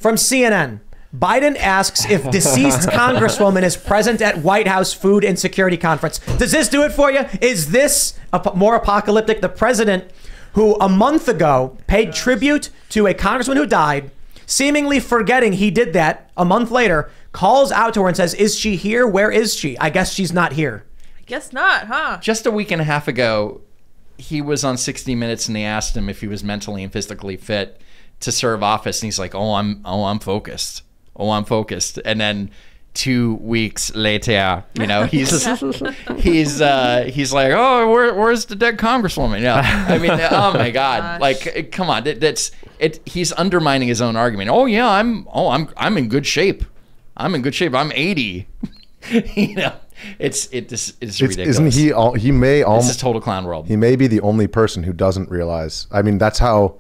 From CNN. Biden asks if deceased congresswoman is present at White House Food and Security Conference. Does this do it for you? Is this more apocalyptic? The president, who a month ago paid tribute to a congressman who died, seemingly forgetting he did that a month later, calls out to her and says, is she here? Where is she? I guess she's not here. I guess not, huh? Just a week and a half ago, he was on 60 Minutes and they asked him if he was mentally and physically fit to serve office. And he's like, I'm focused. I'm focused. And then 2 weeks later, you know, he's like, oh, where's the dead congresswoman? Yeah. I mean, oh my God. Gosh. Like, come on. He's undermining his own argument. Oh yeah, I'm in good shape. I'm in good shape. I'm 80. You know, it's ridiculous. Isn't he this is total clown world. He may be the only person who doesn't realize. I mean, that's how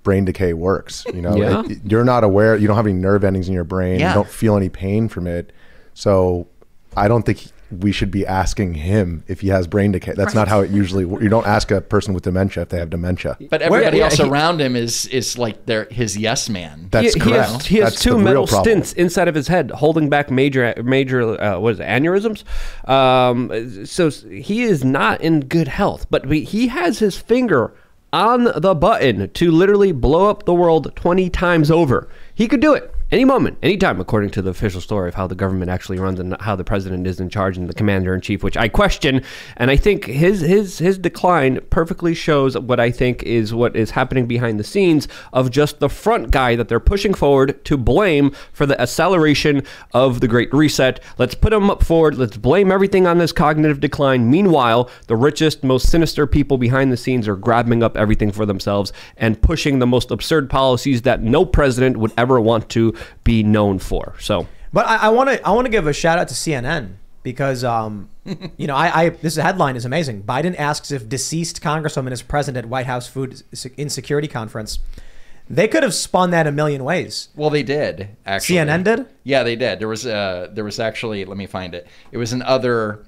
brain decay works. You know, you're not aware. You don't have any nerve endings in your brain. You don't feel any pain from it. So I don't think we should be asking him if he has brain decay. That's not how it usually works. You don't ask a person with dementia if they have dementia. But everybody else around him is like his yes man. That's correct. He has two metal stents inside of his head holding back major what is it, aneurysms. So he is not in good health, but he has his finger on the button to literally blow up the world 20 times over. He could do it any moment, anytime, according to the official story of how the government actually runs and how the president is in charge and the commander-in-chief, which I question. And I think his decline perfectly shows what I think is what is happening behind the scenes of just the front guy that they're pushing forward to blame for the acceleration of the Great Reset. Let's put him up forward. Let's blame everything on this cognitive decline. Meanwhile, the richest, most sinister people behind the scenes are grabbing up everything for themselves and pushing the most absurd policies that no president would ever want to be known for. So, but I want to give a shout out to CNN because you know, this headline is amazing. Biden asks if deceased congresswoman is present at White House Food Insecurity Conference. They could have spun that a million ways. Well, they did actually. CNN did? Yeah, they did. There was actually, let me find it. It was another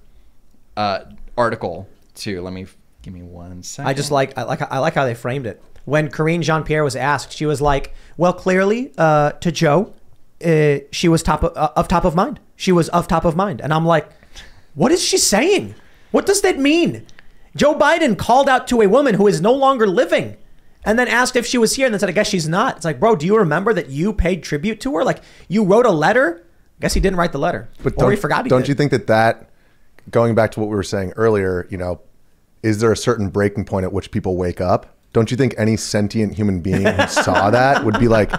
article too. Give me 1 second. I like how they framed it. When Karine Jean-Pierre was asked, she was like, well, clearly to Joe, she was top of mind. She was of top of mind. And I'm like, what is she saying? What does that mean? Joe Biden called out to a woman who is no longer living and then asked if she was here and then said, I guess she's not. It's like, bro, do you remember that you paid tribute to her? Like, you wrote a letter? I guess he didn't write the letter. Or he forgot he Don't did. you think that, going back to what we were saying earlier, you know, is there a certain breaking point at which people wake up? Don't you think any sentient human being who saw that would be like,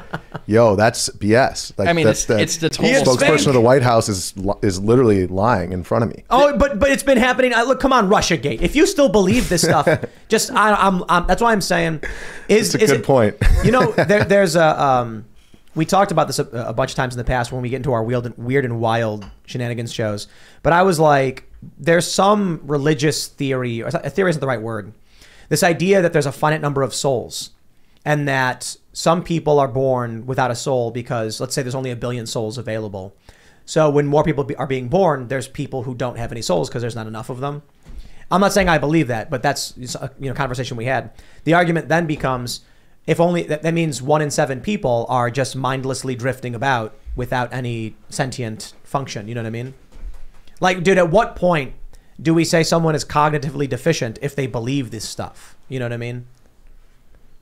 yo, that's BS? Like, I mean, it's the total spokesperson of the White House is literally lying in front of me. Oh, but it's been happening. Look, come on, Russiagate. If you still believe this stuff, just I'm that's why I'm saying it's a good point. You know, there's a we talked about this a bunch of times in the past when we get into our weird and wild shenanigans shows. But I was like, there's some religious theory, or a theory isn't the right word. This idea that there's a finite number of souls and that some people are born without a soul because, let's say, there's only 1 billion souls available. So when more people are being born, there's people who don't have any souls because there's not enough of them. I'm not saying I believe that, but that's a conversation we had. The argument then becomes, if only that means 1 in 7 people are just mindlessly drifting about without any sentient function. You know what I mean? Like, dude, at what point do we say someone is cognitively deficient if they believe this stuff? You know what I mean?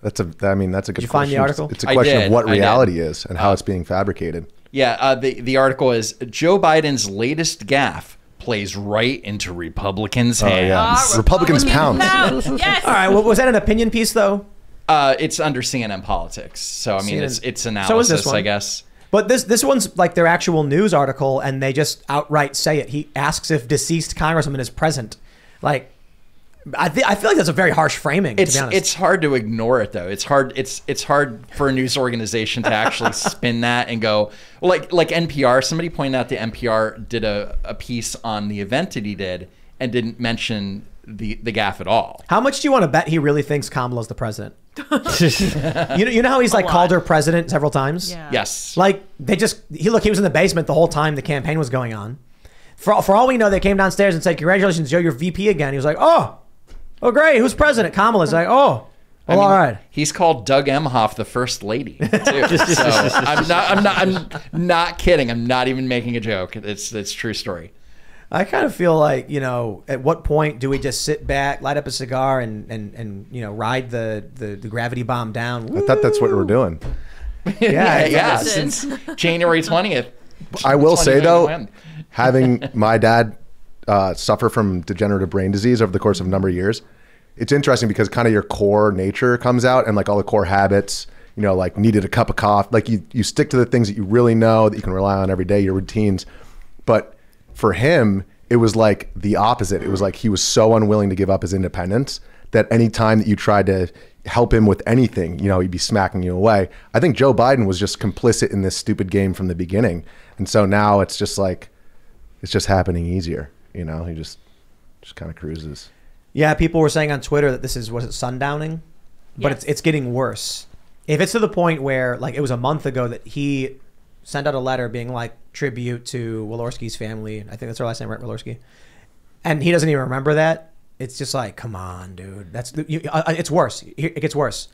That's a good question. Did you find the article? It's a question of what reality is and how it's being fabricated. Yeah, the article is Joe Biden's latest gaffe plays right into Republicans' hands. Yeah. Republicans pound. Yes. All right. Well, was that an opinion piece though? It's under CNN Politics. So I mean, CNN. it's analysis, So is this one. I guess. But this one's like their actual news article, and they just outright say it. He asks if deceased congresswoman is present. Like, I feel like that's a very harsh framing. To be honest. It's hard to ignore it though. It's hard for a news organization to actually spin that and go, well, like NPR. Somebody pointed out that NPR did a piece on the event that he did and didn't mention the gaffe at all. How much do you want to bet he really thinks Kamala's the president? you know how he's like called her president several times? Yeah. Yes. Like he was in the basement the whole time the campaign was going on. For all we know, they came downstairs and said, congratulations, Joe, you're VP again. He was like, oh great, who's president? Kamala's like, oh, Well, all right. He's called Doug Emhoff the First Lady too. So I'm not kidding. I'm not even making a joke. It's true story. I kind of feel like, at what point do we just sit back, light up a cigar, and ride the gravity bomb down? I thought that's what we're doing. Yeah. Since January 20th. I will say though, having my dad suffer from degenerative brain disease over the course of a number of years, it's interesting because kind of your core nature comes out, and like all the core habits, like needed a cup of coffee, like you stick to the things that you really know that you can rely on every day, your routines. But for him, it was like the opposite. It was like he was so unwilling to give up his independence that any time that you tried to help him with anything, he'd be smacking you away. I think Joe Biden was just complicit in this stupid game from the beginning. And so now it's just like, it's just happening easier. He just kind of cruises. Yeah, people were saying on Twitter that this is, was it sundowning? But Yes. it's getting worse. If it's to the point where, like, it was a month ago that he sent out a letter being like tribute to Walorski's family. I think that's her last name, right? Walorski. And he doesn't even remember that. It's just like, come on, dude. It's worse. It gets worse.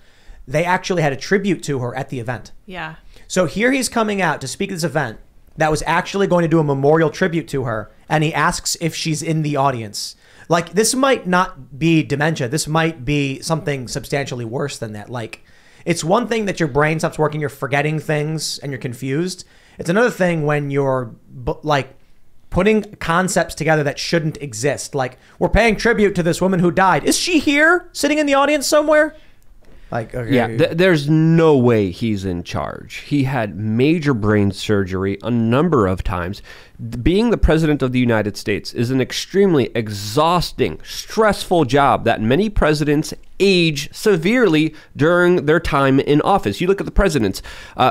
They actually had a tribute to her at the event. Yeah. So here he's coming out to speak at this event that was actually going to do a memorial tribute to her. And he asks if she's in the audience. Like, this might not be dementia. This might be something substantially worse than that. Like, it's one thing that your brain stops working, you're forgetting things and you're confused. It's another thing when you're like putting concepts together that shouldn't exist. Like, we're paying tribute to this woman who died. Is she here sitting in the audience somewhere? Like, okay. Yeah, there's no way he's in charge. He had major brain surgery a number of times. Being the president of the United States is an extremely exhausting, stressful job that many presidents age severely during their time in office. You look at the presidents,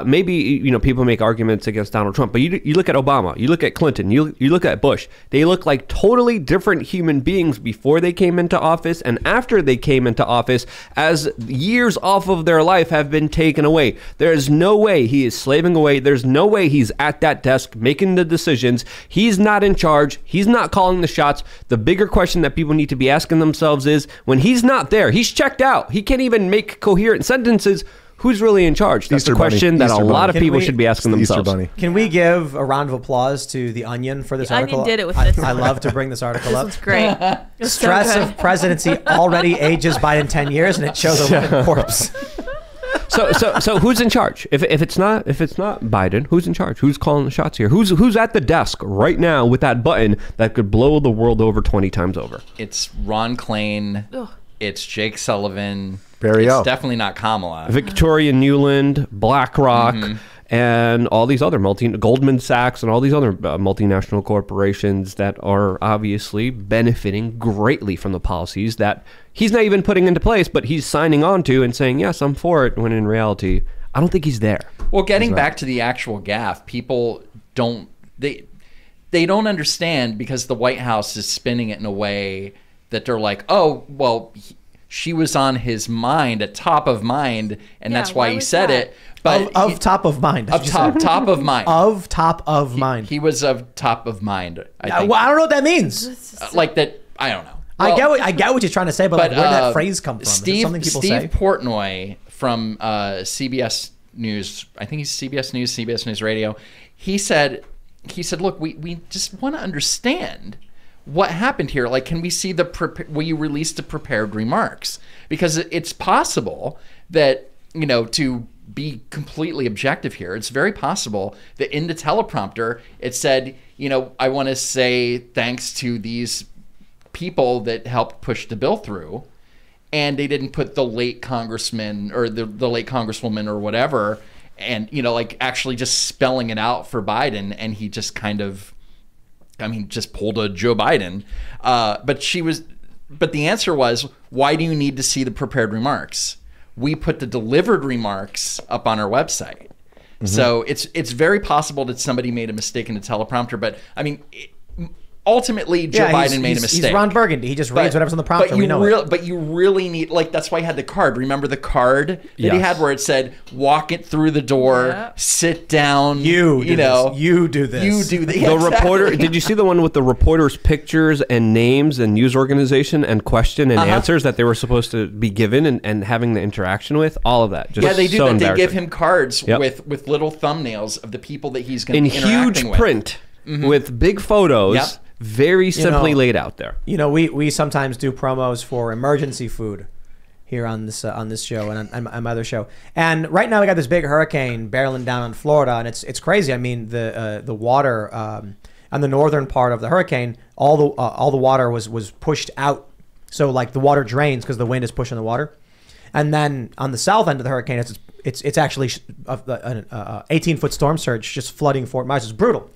maybe, people make arguments against Donald Trump, but you look at Obama, you look at Clinton, you look at Bush. They look like totally different human beings before they came into office and after they came into office, as years off of their life have been taken away. There is no way he is slaving away. There's no way he's at that desk making the decisions. He's not in charge. He's not calling the shots. The bigger question that people need to be asking themselves is, when he's not there, he's checked out. He can't even make coherent sentences. Who's really in charge? That's the question that a lot of people should be asking themselves. Can we give a round of applause to The Onion for this article? Onion did it with this. I love to bring this article up. This one's great. It's so Stress good. of presidency already ages Biden 10 years, and it shows a living corpse. So who's in charge? If it's not Biden, who's in charge? Who's calling the shots here? Who's at the desk right now with that button that could blow the world over 20 times over? It's Ron Klain. Ugh. It's Jake Sullivan. Barry O. It's definitely not Kamala. Victoria Nuland, BlackRock, and all these other Goldman Sachs and all these other multinational corporations that are obviously benefiting greatly from the policies that he's not even putting into place, but he's signing on to and saying, yes, I'm for it, when in reality, I don't think he's there. Well, getting back to the actual gaffe, people don't don't understand, because the White House is spinning it in a way that they're like, oh, well, she was on his mind, at top of mind, and that's why he said it. But of top of mind. Of top of mind. Of top of mind. He was of top of mind, I think. Well, I don't know what that means. Like that, I don't know. Well, I get what you're trying to say, but like, where did that phrase come from? Is it something people say? Steve Portnoy from CBS News, I think he's CBS News, CBS News Radio. He said, look, we just want to understand what happened here. Like, can we see will you release the prepared remarks? Because it's possible that, to be completely objective here, it's very possible that in the teleprompter it said, I want to say thanks to these people that helped push the bill through, and they didn't put the late congressman or the late congresswoman or whatever, and like actually just spelling it out for Biden, and he just kind of, just pulled a Joe Biden. But the answer was, why do you need to see the prepared remarks? We put the delivered remarks up on our website. So it's very possible that somebody made a mistake in the teleprompter. But ultimately Joe Biden made a mistake. He's Ron Burgundy. He just reads whatever's on the prompter. But you really need, like, that's why he had the card. Remember the card that he had where it said, walk it through the door, sit down. You do this. You do this. The reporter, did you see the one with the reporter's pictures and names and news organization and question and answers that they were supposed to be given and having the interaction with? All of that. Just they do so that. They give him cards with little thumbnails of the people that he's going to be interacting with. In huge print with big photos. Very simply laid out there. We sometimes do promos for emergency food here on this show and on my other show. And right now we got this big hurricane barreling down on Florida, and it's crazy. I mean, the water on the northern part of the hurricane, all the water was pushed out. So like the water drains because the wind is pushing the water. And then on the south end of the hurricane, it's actually an 18-foot storm surge just flooding Fort Myers. It's brutal.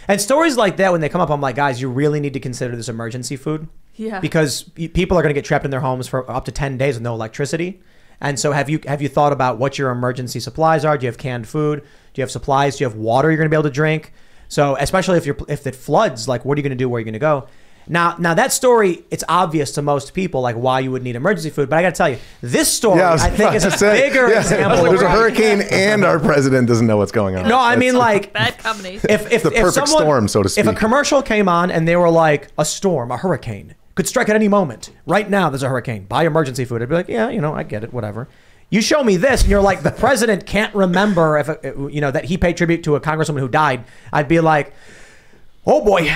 And stories like that, when they come up, I'm like, guys, you really need to consider this emergency food. Yeah. Because people are going to get trapped in their homes for up to 10 days with no electricity. And so have you thought about what your emergency supplies are? Do you have canned food? Do you have supplies? Do you have water you're going to be able to drink? So especially if it floods, like, what are you going to do? Where are you going to go? Now that story, it's obvious to most people, like, why you would need emergency food. But I got to tell you, this story, I think, is a bigger example. There's a hurricane and our president doesn't know what's going on. No, I mean, like, bad combination. If the perfect storm, so to speak. If a commercial came on and they were like, a storm, a hurricane, could strike at any moment. Right now, there's a hurricane. Buy emergency food. I'd be like, yeah, I get it, whatever. You show me this, and you're like, the president can't remember that he paid tribute to a congresswoman who died. I'd be like, oh boy.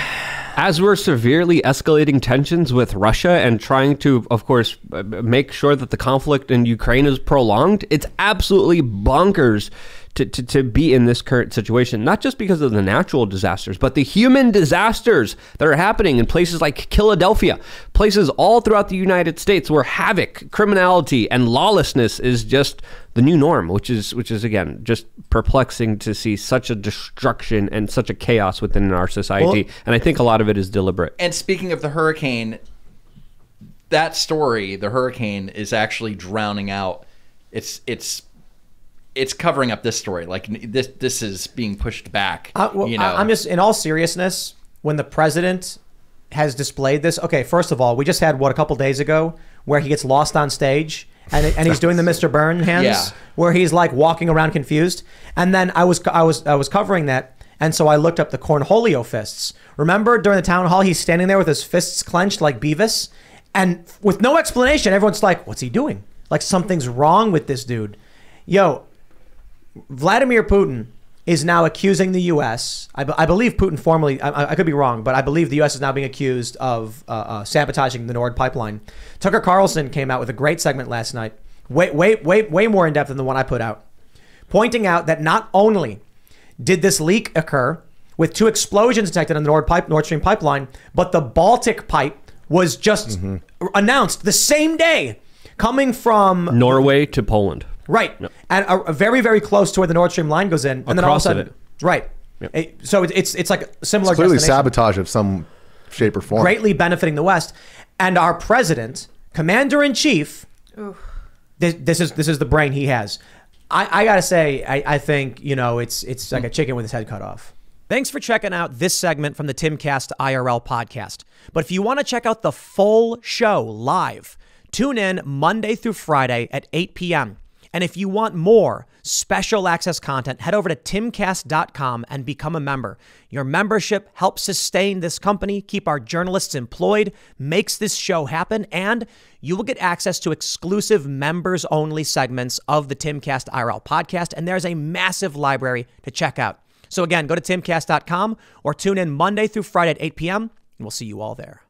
As we're severely escalating tensions with Russia and trying to, of course, make sure that the conflict in Ukraine is prolonged, it's absolutely bonkers to be in this current situation, not just because of the natural disasters, but the human disasters that are happening in places like Philadelphia, places all throughout the United States where havoc, criminality, and lawlessness is just the new norm, which is again just perplexing to see such a destruction and such a chaos within our society. And I think a lot of it is deliberate. And speaking of the hurricane, that story, the hurricane, is actually drowning out. It's covering up this story. Like, this is being pushed back. I'm just, in all seriousness, when the president has displayed this. Okay, first of all, we just had a couple days ago where he gets lost on stage and he's doing the Mr. Burn hands, where he's like walking around confused. And then I was covering that, and so I looked up the Cornholio fists. Remember during the town hall, he's standing there with his fists clenched like Beavis, and with no explanation, everyone's like, "What's he doing? Like, something's wrong with this dude." Yo, Vladimir Putin is now accusing the U.S. I believe Putin formally, I could be wrong, but I believe the U.S. is now being accused of sabotaging the Nord pipeline. Tucker Carlson came out with a great segment last night, way more in depth than the one I put out, pointing out that not only did this leak occur with 2 explosions detected on the Nord Stream pipeline, but the Baltic pipe was just announced the same day, coming from Norway to Poland. Right. Yep. And very, very close to where the Nord Stream line goes in. And then all of a sudden, right. Yep. So it's like a similar. It's clearly sabotage of some shape or form. Greatly benefiting the West. And our president, commander-in-chief, this is the brain he has. I got to say, I think, it's like a chicken with his head cut off. Thanks for checking out this segment from the Timcast IRL podcast. But if you want to check out the full show live, tune in Monday through Friday at 8 p.m. And if you want more special access content, head over to timcast.com and become a member. Your membership helps sustain this company, keep our journalists employed, makes this show happen, and you will get access to exclusive members-only segments of the Timcast IRL podcast, and there's a massive library to check out. So again, go to timcast.com or tune in Monday through Friday at 8 p.m., and we'll see you all there.